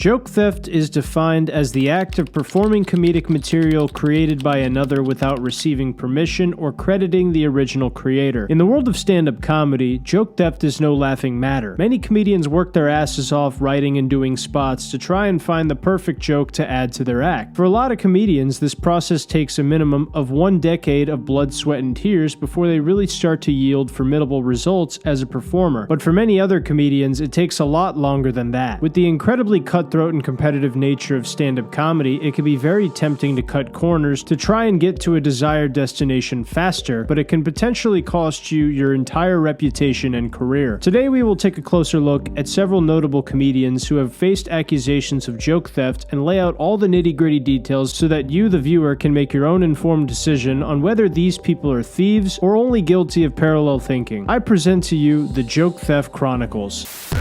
Joke theft is defined as the act of performing comedic material created by another without receiving permission or crediting the original creator. In the world of stand-up comedy, joke theft is no laughing matter. Many comedians work their asses off writing and doing spots to try and find the perfect joke to add to their act. For a lot of comedians, this process takes a minimum of 1 decade of blood, sweat, and tears before they really start to yield formidable results as a performer. But for many other comedians, it takes a lot longer than that. With the incredibly cutthroat and competitive nature of stand-up comedy, it can be very tempting to cut corners to try and get to a desired destination faster, but it can potentially cost you your entire reputation and career. Today we will take a closer look at several notable comedians who have faced accusations of joke theft and lay out all the nitty-gritty details so that you, the viewer, can make your own informed decision on whether these people are thieves or only guilty of parallel thinking. I present to you the Joke Theft Chronicles.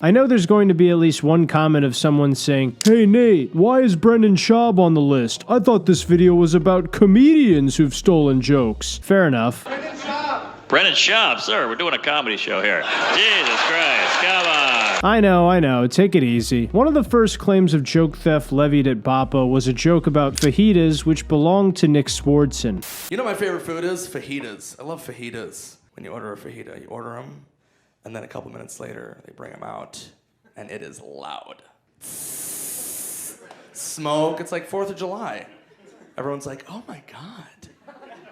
I know there's going to be at least one comment of someone saying, "Hey Nate, why is Brendan Schaub on the list? I thought this video was about comedians who've stolen jokes." Fair enough. Brendan Schaub, sir, we're doing a comedy show here. Jesus Christ, come on. I know, take it easy. One of the first claims of joke theft levied at Bappa was a joke about fajitas, which belonged to Nick Swardson. You know what my favorite food is? Fajitas. I love fajitas. When you order a fajita, you order them, and then a couple minutes later, they bring them out, and it is loud. Smoke, it's like 4th of July. Everyone's like, oh my God,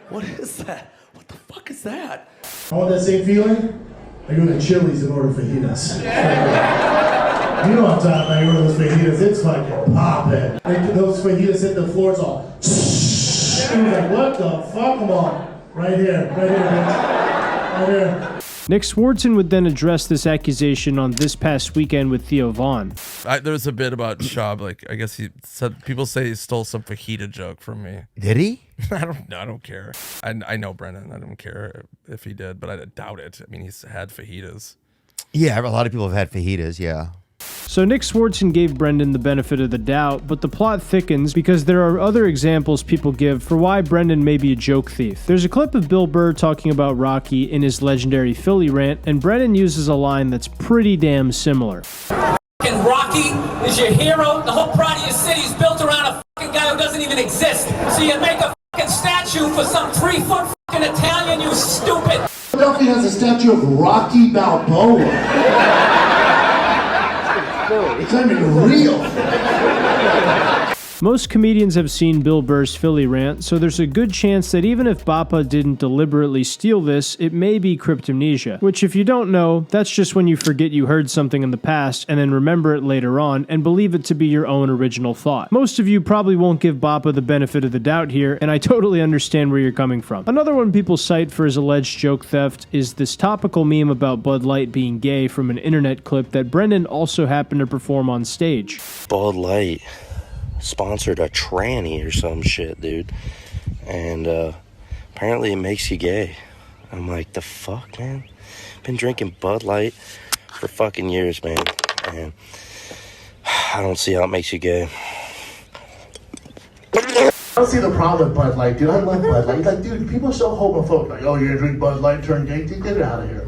what is that? What the fuck is that? I want that same feeling? I go to Chili's and order fajitas. You know what I'm talking about, you order those fajitas, it's fucking poppin'. Those fajitas hit the floor, it's all like, what the fuck? Come on. Right here, bitch. Right here. Nick Swardson would then address this accusation on This Past Weekend with Theo Vaughn. There was a bit about Schaub, like, I guess he said, people say he stole some fajita joke from me. Did he? I don't care. I know Brendan. I don't care if he did, but I doubt it. I mean, he's had fajitas. Yeah, a lot of people have had fajitas, yeah. So Nick Swardson gave Brendan the benefit of the doubt, but the plot thickens because there are other examples people give for why Brendan may be a joke thief. There's a clip of Bill Burd talking about Rocky in his legendary Philly rant, and Brendan uses a line that's pretty damn similar. Fucking Rocky is your hero. The whole pride of your city is built around a fucking guy who doesn't even exist. So you make a fucking statue for some 3-foot fucking Italian, you stupid. Philadelphia has a statue of Rocky Balboa. It's not even real. Most comedians have seen Bill Burr's Philly rant, so there's a good chance that even if Bappa didn't deliberately steal this, it may be cryptomnesia. Which, if you don't know, that's just when you forget you heard something in the past and then remember it later on and believe it to be your own original thought. Most of you probably won't give Bappa the benefit of the doubt here, and I totally understand where you're coming from. Another one people cite for his alleged joke theft is this topical meme about Bud Light being gay from an internet clip that Brendan also happened to perform on stage. Bud Light sponsored a tranny or some shit, dude, and apparently it makes you gay. I'm like, the fuck, man? Been drinking Bud Light for fucking years, man, and I don't see how it makes you gay. I don't see the problem with Bud Light, dude. I love Bud Light. Like, dude, people are so homophobic. Like, oh, you're gonna drink Bud Light, turn gay? Dude, get it out of here.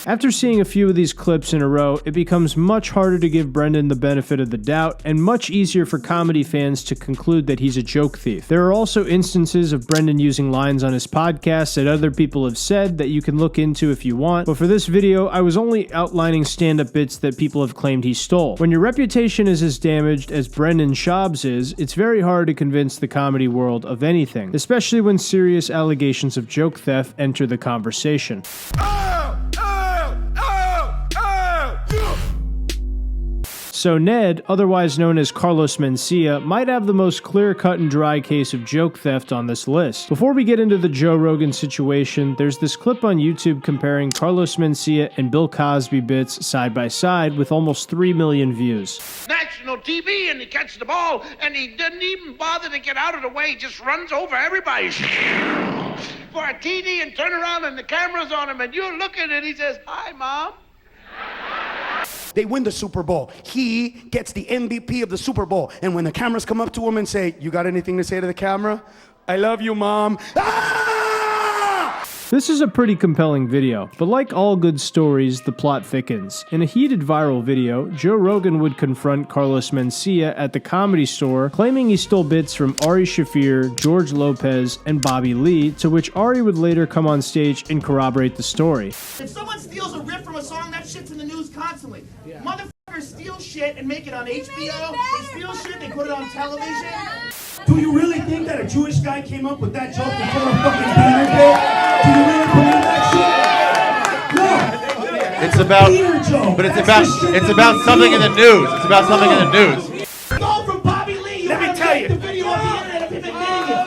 After seeing a few of these clips in a row, it becomes much harder to give Brendan the benefit of the doubt, and much easier for comedy fans to conclude that he's a joke thief. There are also instances of Brendan using lines on his podcast that other people have said that you can look into if you want, but for this video, I was only outlining stand-up bits that people have claimed he stole. When your reputation is as damaged as Brendan Schaub's is, it's very hard to convince the comedy world of anything, especially when serious allegations of joke theft enter the conversation. So Ned, otherwise known as Carlos Mencia, might have the most clear-cut and dry case of joke theft on this list. Before we get into the Joe Rogan situation, there's this clip on YouTube comparing Carlos Mencia and Bill Cosby bits side by side with almost 3 million views. National TV, and he catches the ball, and he doesn't even bother to get out of the way, he just runs over everybody for a TD and turn around and the camera's on him, and you're looking and he says, "Hi, Mom." They win the Super Bowl. He gets the MVP of the Super Bowl. And when the cameras come up to him and say, "You got anything to say to the camera?" "I love you, Mom." Ah! This is a pretty compelling video, but like all good stories, the plot thickens. In a heated viral video, Joe Rogan would confront Carlos Mencia at the Comedy Store, claiming he stole bits from Ari Shaffir, George Lopez, and Bobby Lee, to which Ari would later come on stage and corroborate the story. If someone steals a riff from a song, that shit's in the news constantly. Yeah. Motherfuckers steal shit and make it on HBO. They steal shit, they put it on television. Do you really think that a Jewish guy came up with that joke to put a fucking Peter bit? Do you really believe that shit? No. It's about, but it's about something in the news. It's about something in the news. Go from Bobby Lee. Let me tell you. The video on the internet of him admitting it.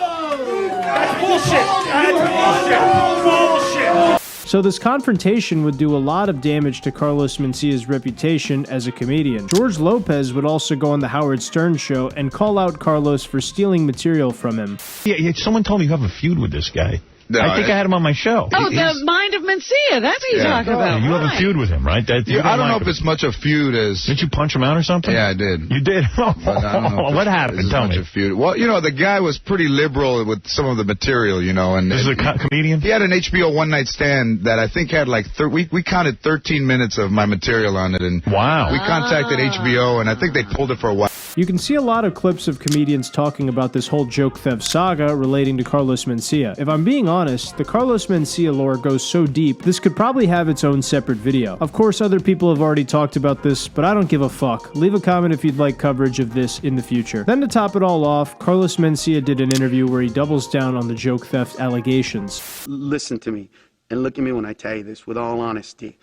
That's bullshit. That's bullshit. So this confrontation would do a lot of damage to Carlos Mencia's reputation as a comedian. George Lopez would also go on the Howard Stern show and call out Carlos for stealing material from him. Yeah, someone told me you have a feud with this guy. No, I think I had him on my show. Oh, the Mind of Mencia. That's what you're talking about. You have a feud with him, right? I don't know if it's much a feud as... Didn't you punch him out or something? Yeah, I did. You did? What happened? Tell me. Feud. Well, you know, the guy was pretty liberal with some of the material, you know. And this is a comedian? He had an HBO one-night stand that I think had like... We counted 13 minutes of my material on it. And wow. We contacted HBO, and I think they pulled it for a while. You can see a lot of clips of comedians talking about this whole joke theft saga relating to Carlos Mencia. If I'm being honest, the Carlos Mencia lore goes so deep, this could probably have its own separate video. Of course, other people have already talked about this, but I don't give a fuck. Leave a comment if you'd like coverage of this in the future. Then to top it all off, Carlos Mencia did an interview where he doubles down on the joke theft allegations. Listen to me, and look at me when I tell you this with all honesty.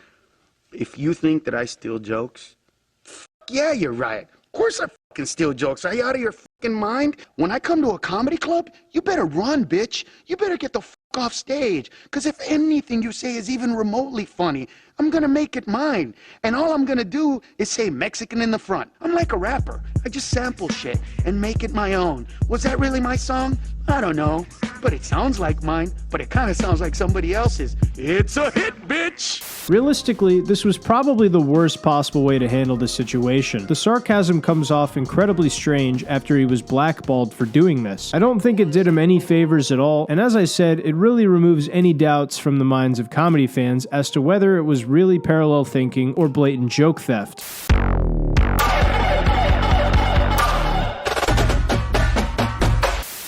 If you think that I steal jokes, yeah, you're right. Of course I fucking steal jokes. Are you out of your fucking mind? When I come to a comedy club, you better run, bitch. You better get the fuck off stage. Because if anything you say is even remotely funny, I'm gonna make it mine. And all I'm gonna do is say Mexican in the front. I'm like a rapper. I just sample shit and make it my own. Was that really my song? I don't know. But it sounds like mine. But it kind of sounds like somebody else's. It's a hit, bitch! Realistically, this was probably the worst possible way to handle the situation. The sarcasm comes off incredibly strange after he was blackballed for doing this. I don't think it did him any favors at all, and as I said, it really removes any doubts from the minds of comedy fans as to whether it was really parallel thinking or blatant joke theft.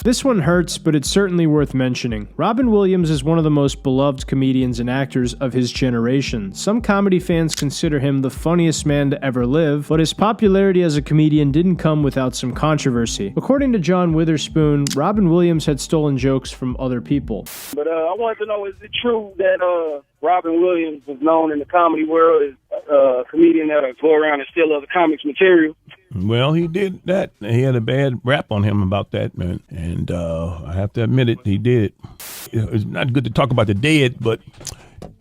This one hurts, but it's certainly worth mentioning. Robin Williams is one of the most beloved comedians and actors of his generation. Some comedy fans consider him the funniest man to ever live, but his popularity as a comedian didn't come without some controversy. According to John Witherspoon, Robin Williams had stolen jokes from other people. But I wanted to know, is it true that Robin Williams is known in the comedy world as a comedian that'll go around and steal other comics material? Well, he did that. He had a bad rap on him about that, man. And I have to admit it, he did. It's not good to talk about the dead, but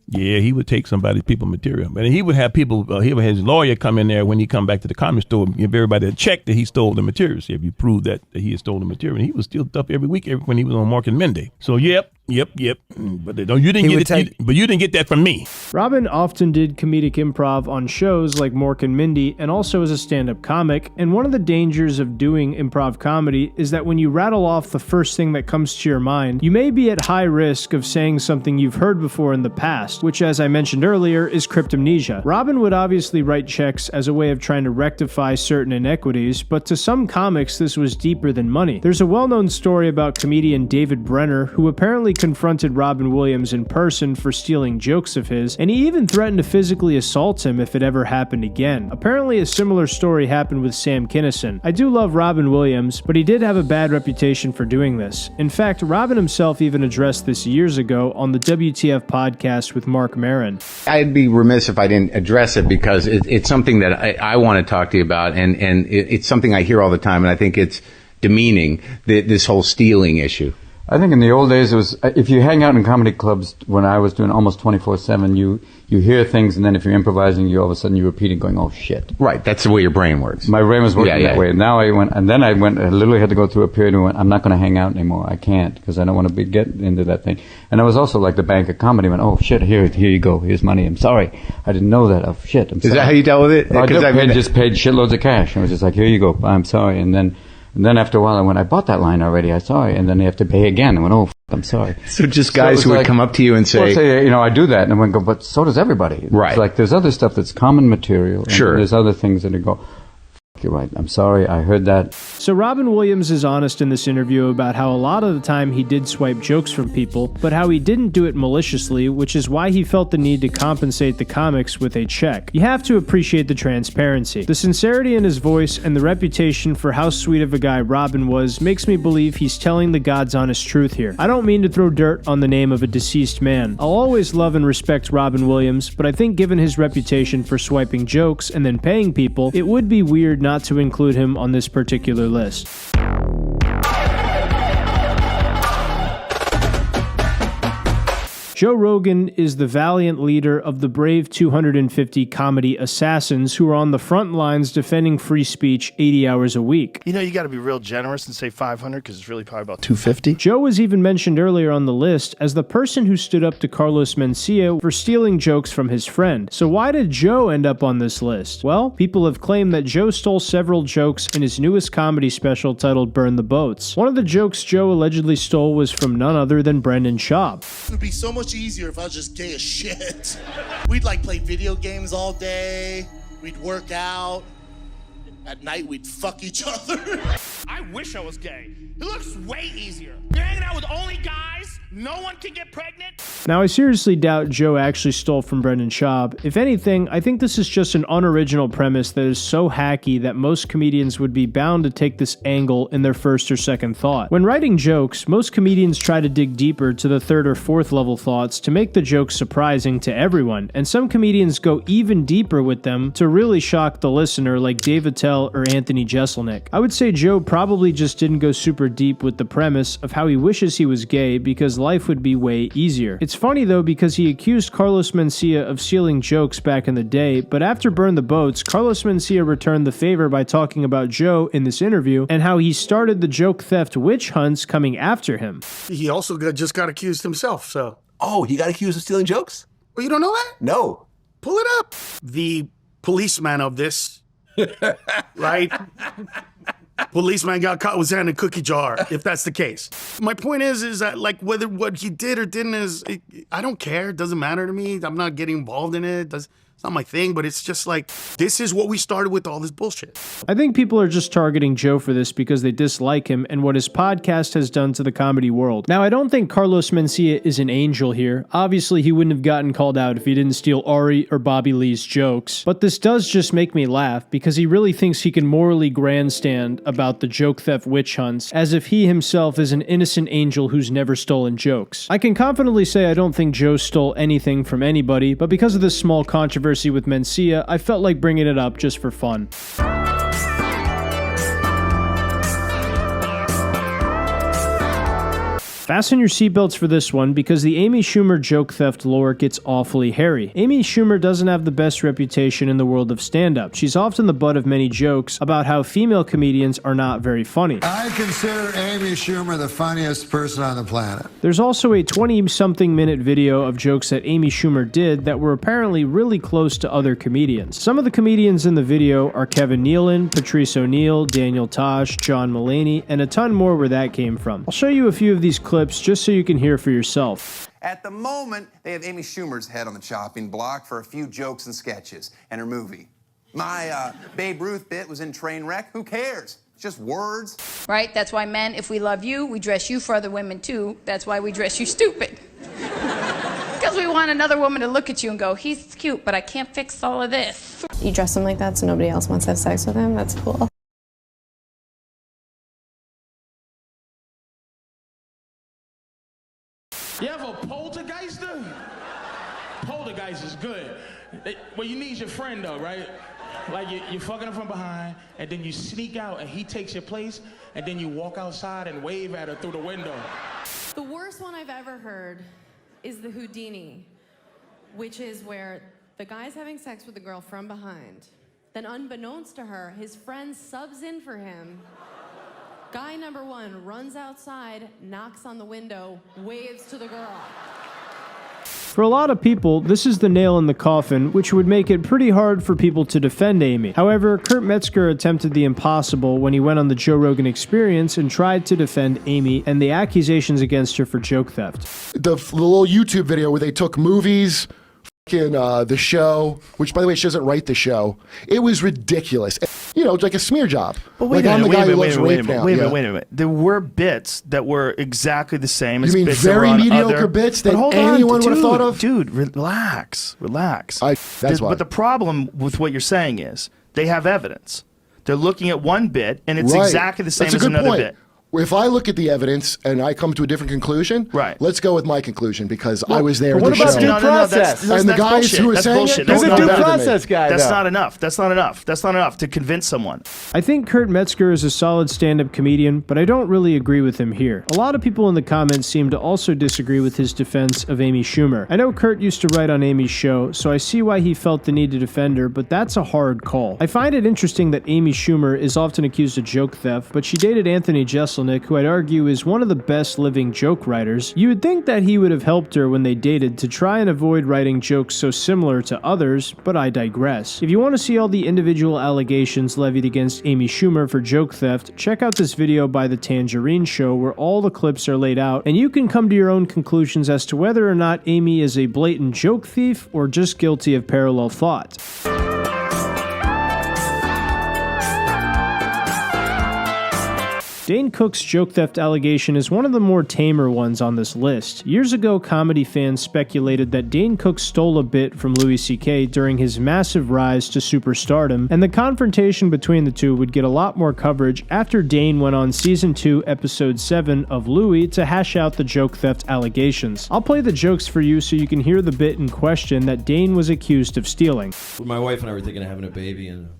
yeah, he would take people's material. But he would have people, he would have his lawyer come in there when he come back to the comedy store and give everybody a check that he stole the material. See if you prove that he had stolen the material. And he would steal stuff every week when he was on Mark and Mindy. So yep. But you didn't get that from me. Robin often did comedic improv on shows like Mork and Mindy and also as a stand-up comic, and one of the dangers of doing improv comedy is that when you rattle off the first thing that comes to your mind, you may be at high risk of saying something you've heard before in the past, which as I mentioned earlier is cryptomnesia. Robin would obviously write checks as a way of trying to rectify certain inequities, but to some comics this was deeper than money. There's a well-known story about comedian David Brenner who apparently confronted Robin Williams in person for stealing jokes of his, and he even threatened to physically assault him if it ever happened again. Apparently a similar story happened with Sam Kinison. I do love Robin Williams, but he did have a bad reputation for doing this. In fact, Robin himself even addressed this years ago on the WTF podcast with Mark Maron. I'd be remiss if I didn't address it because it's something that I want to talk to you about, and it's something I hear all the time, and I think it's demeaning, this whole stealing issue. I think in the old days it was, if you hang out in comedy clubs when I was doing almost 24/7, you hear things, and then if you're improvising, you all of a sudden you repeat it going, oh shit. Right, that's the way your brain works. My brain was working that way. And now I literally had to go through a period and went, I'm not going to hang out anymore. I can't, because I don't want to get into that thing. And I was also like the bank of comedy, went, oh shit, here you go, here's money, I'm sorry. I didn't know that, oh shit, I'm sorry. Is that how you dealt with it? I just paid shitloads of cash. I was just like, here you go, I'm sorry. And then And then after a while, I went, I bought that line already. I'm sorry. And then they have to pay again. I went, oh, I'm sorry. So just guys who would come up to you and say, well, I do that. And I went, go, but so does everybody. Right. It's like there's other stuff that's common material. And sure. There's other things that go, you're right. I'm sorry. I heard that. So Robin Williams is honest in this interview about how a lot of the time he did swipe jokes from people, but how he didn't do it maliciously, which is why he felt the need to compensate the comics with a check. You have to appreciate the transparency. The sincerity in his voice and the reputation for how sweet of a guy Robin was makes me believe he's telling the God's honest truth here. I don't mean to throw dirt on the name of a deceased man. I'll always love and respect Robin Williams, but I think given his reputation for swiping jokes and then paying people, it would be weird not to include him on this particular list. Joe Rogan is the valiant leader of the brave 250 comedy assassins who are on the front lines defending free speech 80 hours a week. You know, you got to be real generous and say 500 because it's really probably about 250. Joe was even mentioned earlier on the list as the person who stood up to Carlos Mencia for stealing jokes from his friend. So why did Joe end up on this list? Well, people have claimed that Joe stole several jokes in his newest comedy special titled Burn the Boats. One of the jokes Joe allegedly stole was from none other than Brendan Schaub. It would be so much easier if I was just gay as shit. We'd like play video games all day. We'd work out. At night, we'd fuck each other. I wish I was gay. It looks way easier. You're hanging out with only guys. No one can get pregnant. Now, I seriously doubt Joe actually stole from Brendan Schaub. If anything, I think this is just an unoriginal premise that is so hacky that most comedians would be bound to take this angle in their first or second thought. When writing jokes, most comedians try to dig deeper to the third or fourth level thoughts to make the joke surprising to everyone, and some comedians go even deeper with them to really shock the listener, like Dave Attell or Anthony Jeselnik. I would say Joe probably just didn't go super deep with the premise of how he wishes he was gay because life would be way easier. It's funny though because he accused Carlos Mencia of stealing jokes back in the day, but after Burn the Boats, Carlos Mencia returned the favor by talking about Joe in this interview and how he started the joke theft witch hunts coming after him. He also just got accused himself, so. Oh, he got accused of stealing jokes? Well, you don't know that? No. Pull it up. The policeman of this, right? Policeman got caught with his hand in a cookie jar, if that's the case. My point is that, like, whether what he did or didn't I don't care. It doesn't matter to me. I'm not getting involved in it. It's not my thing, but it's just like, this is what we started with all this bullshit. I think people are just targeting Joe for this because they dislike him and what his podcast has done to the comedy world. Now, I don't think Carlos Mencia is an angel here. Obviously, he wouldn't have gotten called out if he didn't steal Ari or Bobby Lee's jokes. But this does just make me laugh because he really thinks he can morally grandstand about the joke theft witch hunts as if he himself is an innocent angel who's never stolen jokes. I can confidently say I don't think Joe stole anything from anybody, but because of this small controversy with Mencia, I felt like bringing it up just for fun. Fasten your seatbelts for this one because the Amy Schumer joke theft lore gets awfully hairy. Amy Schumer doesn't have the best reputation in the world of stand-up. She's often the butt of many jokes about how female comedians are not very funny. I consider Amy Schumer the funniest person on the planet. There's also a 20-something minute video of jokes that Amy Schumer did that were apparently really close to other comedians. Some of the comedians in the video are Kevin Nealon, Patrice O'Neill, Daniel Tosh, John Mulaney, and a ton more where that came from. I'll show you a few of these clips just so you can hear for yourself. At the moment, they have Amy Schumer's head on the chopping block for a few jokes and sketches and her movie. My Babe Ruth bit was in Trainwreck. Who cares? It's just words. Right? That's why men, if we love you, we dress you for other women too. That's why we dress you stupid. Because we want another woman to look at you and go, he's cute, but I can't fix all of this. You dress him like that so nobody else wants to have sex with him? That's cool. You have a poltergeister? Poltergeist is good. Well, you need your friend though, right? Like you're fucking him from behind, and then you sneak out, and he takes your place, and then you walk outside and wave at her through the window. The worst one I've ever heard is the Houdini, which is where the guy's having sex with the girl from behind. Then unbeknownst to her, his friend subs in for him. Guy number one runs outside, knocks on the window, waves to the girl. For a lot of people, this is the nail in the coffin, which would make it pretty hard for people to defend Amy. However, Kurt Metzger attempted the impossible when he went on the Joe Rogan Experience and tried to defend Amy and the accusations against her for joke theft. The little YouTube video where they took movies, the show, which by the way, she doesn't write the show. It was ridiculous. You know, like a smear job. But wait like a minute, wait a minute. There were bits that were exactly the same as you mean bits very that were on mediocre other... bits that anyone would have thought of? Dude, relax. That's why. But the problem with what you're saying is they have evidence. They're looking at one bit, and it's exactly the same as another bit. If I look at the evidence and I come to a different conclusion, let's go with my conclusion because I was there. What about due process? And the guys who are saying it, that's a due process guy. That's not enough. That's not enough to convince someone. I think Kurt Metzger is a solid stand-up comedian, but I don't really agree with him here. A lot of people in the comments seem to also disagree with his defense of Amy Schumer. I know Kurt used to write on Amy's show, so I see why he felt the need to defend her, but that's a hard call. I find it interesting that Amy Schumer is often accused of joke theft, but she dated Anthony Jeselnik, who I'd argue is one of the best living joke writers. You would think that he would have helped her when they dated to try and avoid writing jokes so similar to others, but I digress. If you want to see all the individual allegations levied against Amy Schumer for joke theft, check out this video by The Tangerine Show where all the clips are laid out, and you can come to your own conclusions as to whether or not Amy is a blatant joke thief or just guilty of parallel thought. Dane Cook's joke theft allegation is one of the more tamer ones on this list. Years ago, comedy fans speculated that Dane Cook stole a bit from Louis C.K. during his massive rise to superstardom, and the confrontation between the two would get a lot more coverage after Dane went on Season 2, Episode 7 of Louis to hash out the joke theft allegations. I'll play the jokes for you so you can hear the bit in question that Dane was accused of stealing. My wife and I were thinking of having a baby, and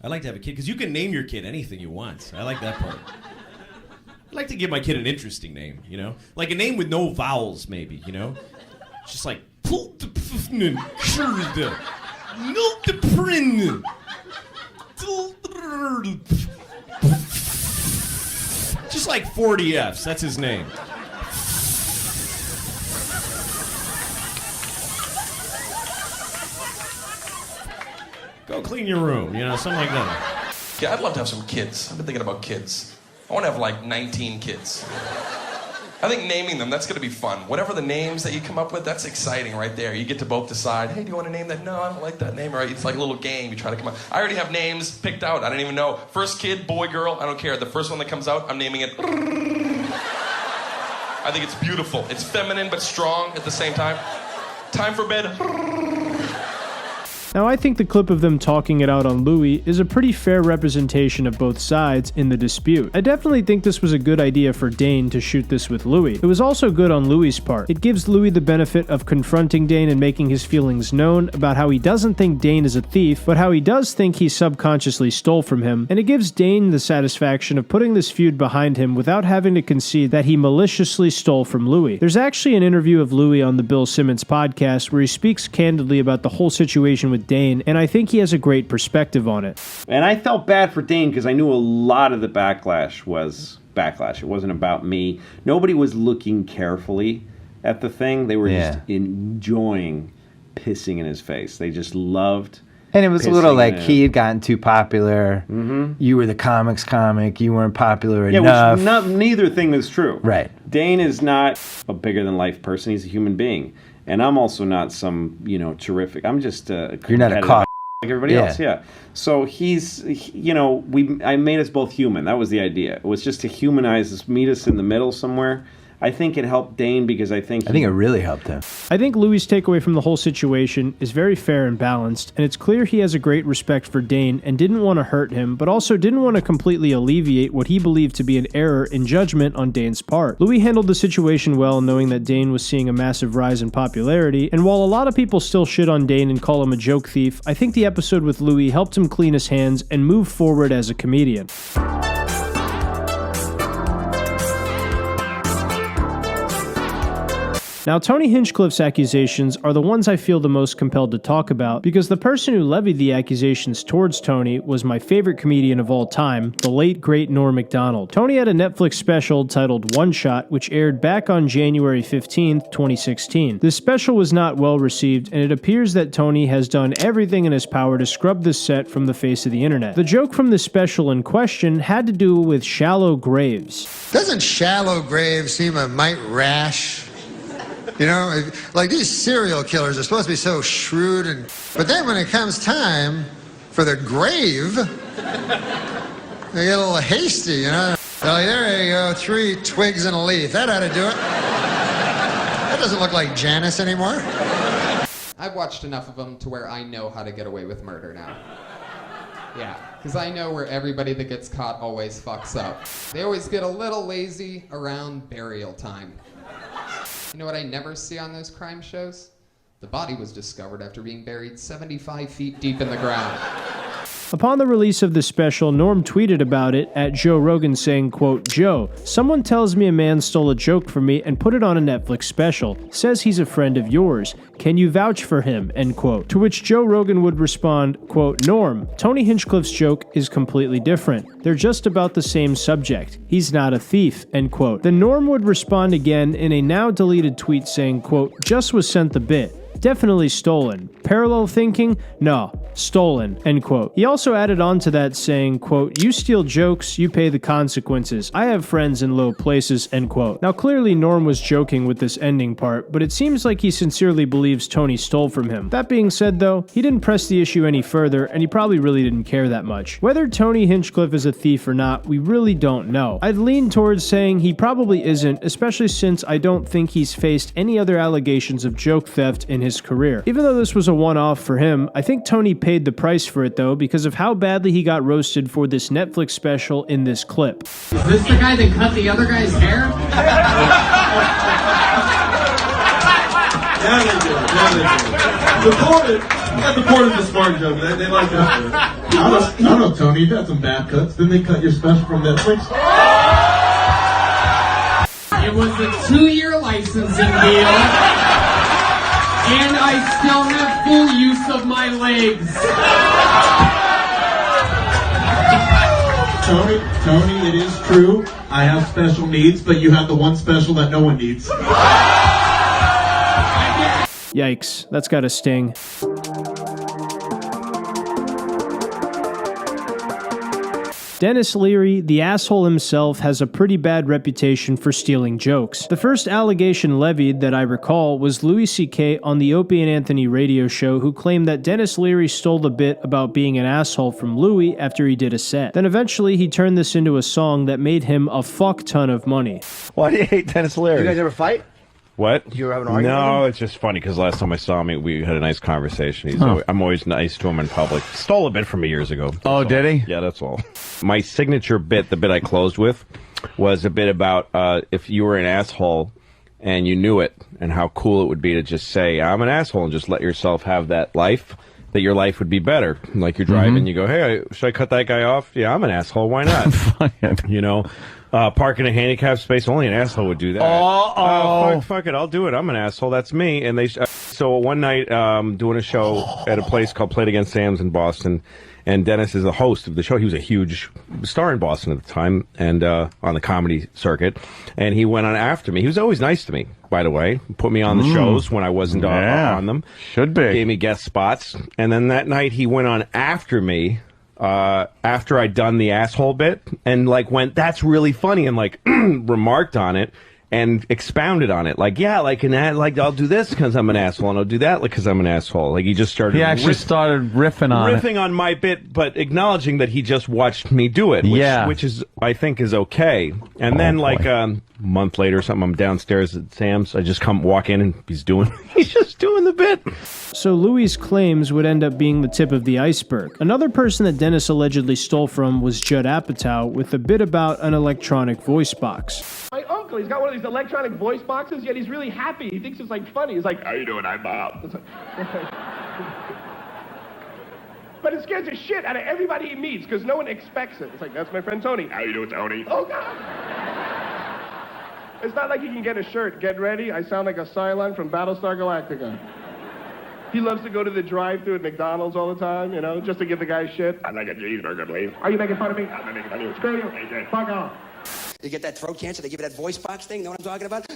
I'd like to have a kid, because you can name your kid anything you want. I like that part. I'd like to give my kid an interesting name, you know? Like a name with no vowels, maybe, you know? Just like... Just like 40 Fs, that's his name. Go clean your room, you know, something like that. Yeah, I'd love to have some kids. I've been thinking about kids. I want to have like 19 kids. I think naming them, that's going to be fun. Whatever the names that you come up with, that's exciting right there. You get to both decide, hey, do you want to name that? No, I don't like that name. Right? It's like a little game. You try to come up. I already have names picked out. I don't even know. First kid, boy, girl, I don't care. The first one that comes out, I'm naming it. I think it's beautiful. It's feminine but strong at the same time. Time for bed. Now, I think the clip of them talking it out on Louis is a pretty fair representation of both sides in the dispute. I definitely think this was a good idea for Dane to shoot this with Louis. It was also good on Louis's part. It gives Louis the benefit of confronting Dane and making his feelings known about how he doesn't think Dane is a thief, but how he does think he subconsciously stole from him, and it gives Dane the satisfaction of putting this feud behind him without having to concede that he maliciously stole from Louis. There's actually an interview of Louis on the Bill Simmons podcast where he speaks candidly about the whole situation with Dane, and I think he has a great perspective on it. And I felt bad for Dane because I knew a lot of the backlash was backlash. It wasn't about me. Nobody was looking carefully at the thing. They were just enjoying pissing in his face. They just loved. And it was a little like he had gotten too popular. You were the comics comic. You weren't popular enough. Neither thing is true. Right. Dane is not a bigger than life person. He's a human being. And I'm also not some, terrific. I'm just a You're not a cop. Like everybody else, yeah. So I made us both human. That was the idea. It was just to humanize us, meet us in the middle somewhere. I think it helped Dane because I think it really helped him. I think Louis' takeaway from the whole situation is very fair and balanced, and it's clear he has a great respect for Dane and didn't want to hurt him, but also didn't want to completely alleviate what he believed to be an error in judgment on Dane's part. Louis handled the situation well, knowing that Dane was seeing a massive rise in popularity, and while a lot of people still shit on Dane and call him a joke thief, I think the episode with Louis helped him clean his hands and move forward as a comedian. Now, Tony Hinchcliffe's accusations are the ones I feel the most compelled to talk about because the person who levied the accusations towards Tony was my favorite comedian of all time, the late great Norm Macdonald. Tony had a Netflix special titled One Shot, which aired back on January 15th, 2016. This special was not well received, and it appears that Tony has done everything in his power to scrub this set from the face of the internet. The joke from the special in question had to do with shallow graves. Doesn't shallow grave seem a mite rash? You know, like these serial killers are supposed to be so shrewd, but then when it comes time for the grave, they get a little hasty, you know? They're like, there you go, 3 twigs and a leaf. That ought to do it. That doesn't look like Janice anymore. I've watched enough of them to where I know how to get away with murder now. Yeah, because I know where everybody that gets caught always fucks up. They always get a little lazy around burial time. You know what I never see on those crime shows? The body was discovered after being buried 75 feet deep in the ground. Upon the release of the special, Norm tweeted about it at Joe Rogan saying, quote, "Joe, someone tells me a man stole a joke from me and put it on a Netflix special. Says he's a friend of yours. Can you vouch for him?" End quote. To which Joe Rogan would respond, quote, "Norm, Tony Hinchcliffe's joke is completely different. They're just about the same subject. He's not a thief." End quote. Then Norm would respond again in a now deleted tweet saying, quote, "Just was sent the bit. Definitely stolen. Parallel thinking? No. Stolen." End quote. He also added on to that saying, quote, "You steal jokes, you pay the consequences. I have friends in low places." End quote. Now clearly Norm was joking with this ending part, but it seems like he sincerely believes Tony stole from him. That being said though, he didn't press the issue any further, and he probably really didn't care that much. Whether Tony Hinchcliffe is a thief or not, we really don't know. I'd lean towards saying he probably isn't, especially since I don't think he's faced any other allegations of joke theft in his career. Even though this was a one-off for him, I think Tony paid the price for it though because of how badly he got roasted for this Netflix special in this clip. Is this the guy that cut the other guy's hair? Yeah, they do. The court is a smart joke. They like that. I don't know, Tony. You've had some bad cuts. Didn't they cut your special from Netflix? It was a 2-year licensing deal. And I still have full use of my legs. Tony, it is true. I have special needs, but you have the one special that no one needs. Yikes, that's gotta sting. Denis Leary, the asshole himself, has a pretty bad reputation for stealing jokes. The first allegation levied that I recall was Louis C.K. on the Opie and Anthony radio show, who claimed that Denis Leary stole the bit about being an asshole from Louis after he did a set. Then eventually he turned this into a song that made him a fuck ton of money. Why do you hate Denis Leary? You guys ever fight? What? Did you ever have an argument? No, it's just funny because last time I saw him, we had a nice conversation. I'm always nice to him in public. Stole a bit from me years ago. Oh, did he? Yeah, that's all. My signature bit, the bit I closed with, was a bit about if you were an asshole and you knew it, and how cool it would be to just say, "I'm an asshole," and just let yourself have that life, that your life would be better. Like you're driving, you go, "Hey, should I cut that guy off? Yeah, I'm an asshole. Why not?" You know? Park in a handicapped space, only an asshole would do that. Fuck it, I'll do it. I'm an asshole. That's me. And they so one night doing a show at a place called Play It Against Sam's in Boston, and Dennis is the host of the show. He was a huge star in Boston at the time, and on the comedy circuit. And he went on after me. He was always nice to me, by the way. Put me on the shows when I wasn't on them. Should be. Gave me guest spots. And then that night he went on after me. After I'd done the asshole bit, and like went, "That's really funny," and like remarked on it and expounded on it. Like, yeah, like I'll do this because I'm an asshole, and I'll do that because I'm an asshole. Like he just started. He actually started riffing on my bit, but acknowledging that he just watched me do it. Which is I think is okay. And then like a month later or something, I'm downstairs at Sam's. I just walk in and he's just doing the bit. So Louis' claims would end up being the tip of the iceberg. Another person that Dennis allegedly stole from was Judd Apatow with a bit about an electronic voice box. My uncle, he's got one of these electronic voice boxes, yet he's really happy. He thinks it's like funny. He's like, "How you doing? I'm Bob." But it scares the shit out of everybody he meets because no one expects it. It's like, "That's my friend Tony." "How you doing, Tony?" "Oh, God." It's not like you can get a shirt. Get ready. I sound like a Cylon from Battlestar Galactica. He loves to go to the drive-thru at McDonald's all the time, you know, just to give the guy shit. I'd like a cheeseburger, please. Are you making fun of me? I'm not making fun of you. Screw you. AJ. Fuck off. You get that throat cancer, they give you that voice box thing, know what I'm talking about?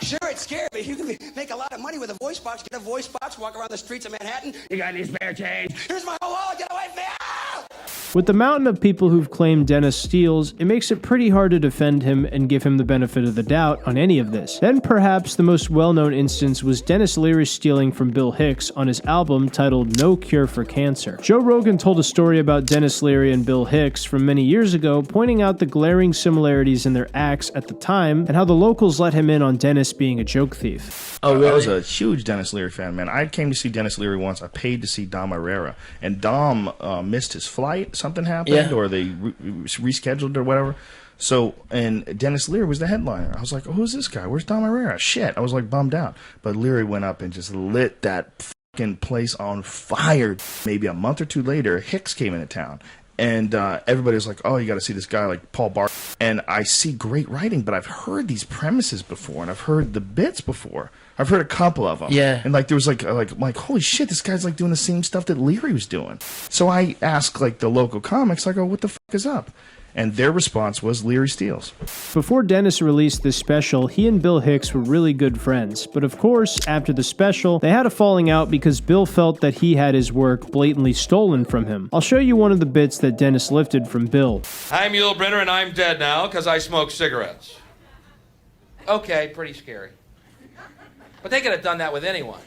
Sure, it's scary, but you can make a lot of money with a voice box. Get a voice box, walk around the streets of Manhattan. You got any spare change? Here's my whole wallet, get away from me! Ah! With the mountain of people who've claimed Dennis steals, it makes it pretty hard to defend him and give him the benefit of the doubt on any of this. Then perhaps the most well-known instance was Denis Leary stealing from Bill Hicks on his album titled No Cure for Cancer. Joe Rogan told a story about Denis Leary and Bill Hicks from many years ago, pointing out the glaring similarities in their acts at the time and how the locals let him in on Dennis being a joke thief. Oh, really? I was a huge Denis Leary fan, man. I came to see Denis Leary once. I paid to see Dom Herrera, and Dom missed his flight. Something happened, or they rescheduled or whatever. So, and Denis Leary was the headliner. I was like, oh, who's this guy? Where's Dom Herrera? Shit. I was like bummed out. But Leary went up and just lit that fucking place on fire. Maybe a month or two later, Hicks came into town. And everybody was like, oh, you got to see this guy like Paul Bart. And I see great writing, but I've heard these premises before, and I've heard the bits before. I've heard a couple of them. Yeah. And like there was like holy shit, this guy's like doing the same stuff that Leary was doing. So I asked like the local comics, I go, what the fuck is up? And their response was Leary steals. Before Dennis released this special, he and Bill Hicks were really good friends. But of course, after the special, they had a falling out because Bill felt that he had his work blatantly stolen from him. I'll show you one of the bits that Dennis lifted from Bill. I'm Yul Brynner and I'm dead now because I smoke cigarettes. Okay, pretty scary. But they could have done that with anyone.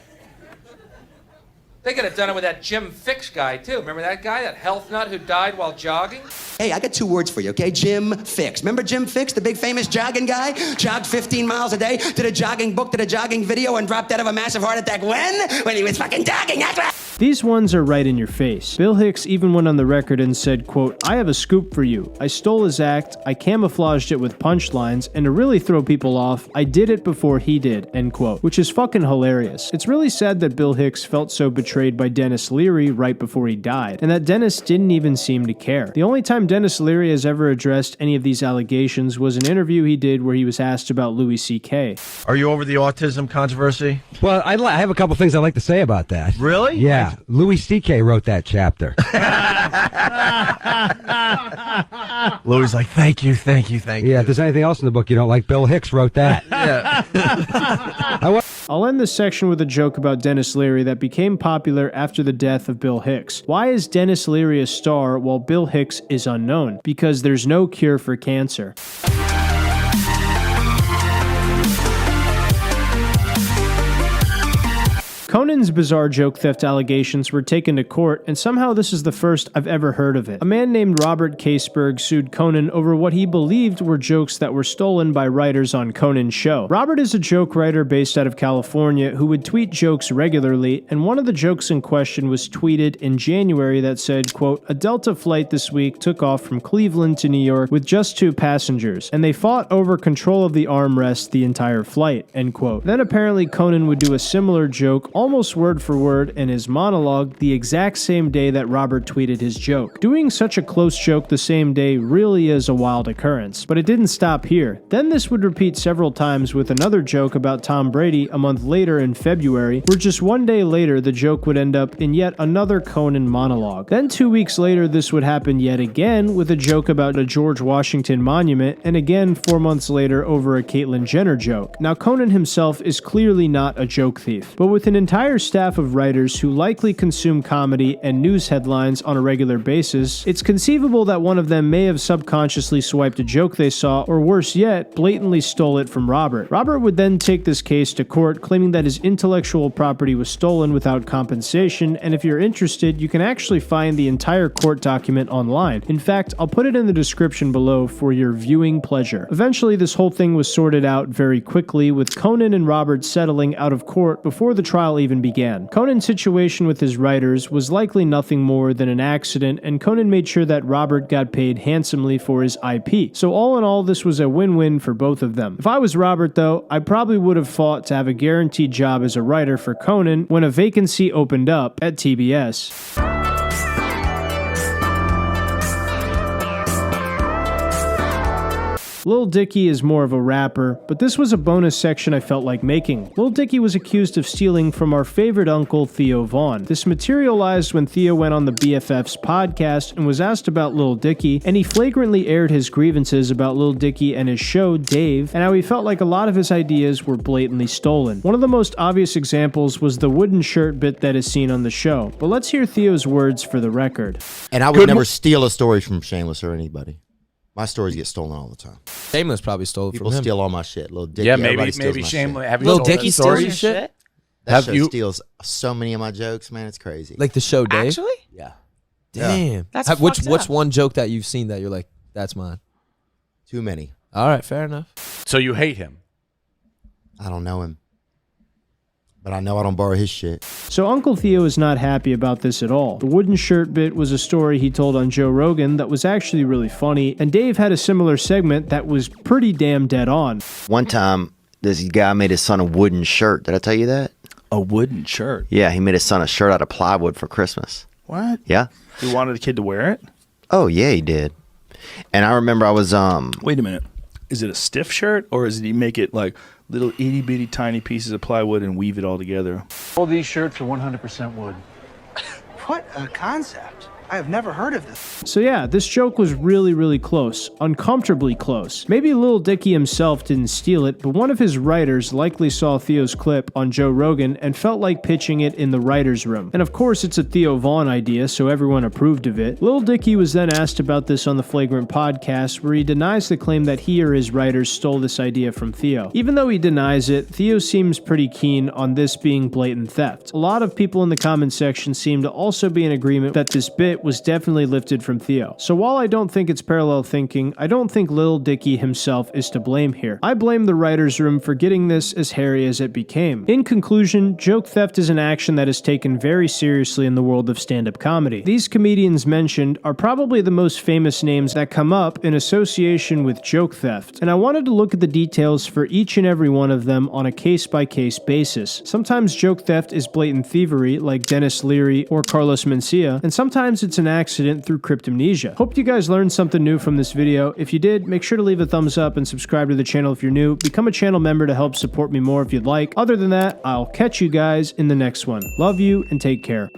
They could have done it with that Jim Fix guy, too. Remember that guy, that health nut who died while jogging? Hey, I got 2 words for you, okay? Jim Fix. Remember Jim Fix, the big famous jogging guy? Jogged 15 miles a day, did a jogging book, did a jogging video, and dropped dead of a massive heart attack when? When he was fucking jogging, that's right! These ones are right in your face. Bill Hicks even went on the record and said, quote, I have a scoop for you. I stole his act, I camouflaged it with punchlines, and to really throw people off, I did it before he did, end quote. Which is fucking hilarious. It's really sad that Bill Hicks felt so betrayed by Denis Leary right before he died, and that Dennis didn't even seem to care. The only time Denis Leary has ever addressed any of these allegations was an interview he did where he was asked about Louis C.K. Are you over the autism controversy? Well, I have a couple things I'd like to say about that. Really? Yeah. Louis C.K. wrote that chapter. Louis like, thank you. Yeah, if there's anything else in the book you don't like, Bill Hicks wrote that. Yeah. I'll end this section with a joke about Denis Leary that became popular after the death of Bill Hicks. Why is Denis Leary a star while Bill Hicks is unknown? Because there's no cure for cancer. Conan's bizarre joke theft allegations were taken to court, and somehow this is the first I've ever heard of it. A man named Robert Caseberg sued Conan over what he believed were jokes that were stolen by writers on Conan's show. Robert is a joke writer based out of California who would tweet jokes regularly, and one of the jokes in question was tweeted in January that said, quote, a Delta flight this week took off from Cleveland to New York with just 2 passengers, and they fought over control of the armrest the entire flight, end quote. Then apparently Conan would do a similar joke almost word for word in his monologue the exact same day that Robert tweeted his joke. Doing such a close joke the same day really is a wild occurrence, but it didn't stop here. Then this would repeat several times with another joke about Tom Brady a month later in February, where just 1 day later the joke would end up in yet another Conan monologue. Then 2 weeks later this would happen yet again with a joke about a George Washington monument, and again 4 months later over a Caitlyn Jenner joke. Now Conan himself is clearly not a joke thief, but with an entire staff of writers who likely consume comedy and news headlines on a regular basis, it's conceivable that one of them may have subconsciously swiped a joke they saw, or worse yet, blatantly stole it from Robert. Robert would then take this case to court, claiming that his intellectual property was stolen without compensation, and if you're interested, you can actually find the entire court document online. In fact, I'll put it in the description below for your viewing pleasure. Eventually, this whole thing was sorted out very quickly, with Conan and Robert settling out of court before the trial even began. Conan's situation with his writers was likely nothing more than an accident, and Conan made sure that Robert got paid handsomely for his IP. So all in all, this was a win-win for both of them. If I was Robert, though, I probably would have fought to have a guaranteed job as a writer for Conan when a vacancy opened up at TBS. Lil Dicky is more of a rapper, but this was a bonus section I felt like making. Lil Dicky was accused of stealing from our favorite uncle, Theo Vaughn. This materialized when Theo went on the BFFs podcast and was asked about Lil Dicky, and he flagrantly aired his grievances about Lil Dicky and his show, Dave, and how he felt like a lot of his ideas were blatantly stolen. One of the most obvious examples was the wooden shirt bit that is seen on the show, but let's hear Theo's words for the record. And I would never steal a story from Shameless or anybody. My stories get stolen all the time. Shameless probably stole it People from him. steal all my shit. Lil Dicky, Yeah, everybody maybe steals my Shameless. shit. Have you Lil told Dicky that steals story? your shit? That show steals so many of my jokes, man. It's crazy. Like the show Dave? Actually? Yeah. Damn. That's What's fucked up. one joke that you've seen that you're like, that's mine? Too many. All right, fair enough. So you hate him? I don't know him. But I know I don't borrow his shit. So Uncle Theo is not happy about this at all. The wooden shirt bit was a story he told on Joe Rogan that was actually really funny, and Dave had a similar segment that was pretty damn dead on. One time, this guy made his son a wooden shirt. Did I tell you that? A wooden shirt? Yeah, he made his son a shirt out of plywood for Christmas. What? Yeah. He wanted the kid to wear it? Oh, yeah, he did. And I remember I was, Wait a minute. Is it a stiff shirt, or does he make it like little itty bitty tiny pieces of plywood and weave it all together? All these shirts are 100% wood. What a concept. I have never heard of this. So yeah, this joke was really, really close. Uncomfortably close. Maybe Lil Dicky himself didn't steal it, but one of his writers likely saw Theo's clip on Joe Rogan and felt like pitching it in the writer's room. And of course, it's a Theo Vaughn idea, so everyone approved of it. Lil Dicky was then asked about this on the Flagrant podcast, where he denies the claim that he or his writers stole this idea from Theo. Even though he denies it, Theo seems pretty keen on this being blatant theft. A lot of people in the comment section seem to also be in agreement that this bit was definitely lifted from Theo. So while I don't think it's parallel thinking, I don't think Lil Dicky himself is to blame here. I blame the writer's room for getting this as hairy as it became. In conclusion, joke theft is an action that is taken very seriously in the world of stand-up comedy. These comedians mentioned are probably the most famous names that come up in association with joke theft, and I wanted to look at the details for each and every one of them on a case-by-case basis. Sometimes joke theft is blatant thievery, like Denis Leary or Carlos Mencia, and sometimes it's an accident through cryptomnesia. Hope you guys learned something new from this video. If you did, make sure to leave a thumbs up and subscribe to the channel if you're new. Become a channel member to help support me more if you'd like. Other than that, I'll catch you guys in the next one. Love you and take care.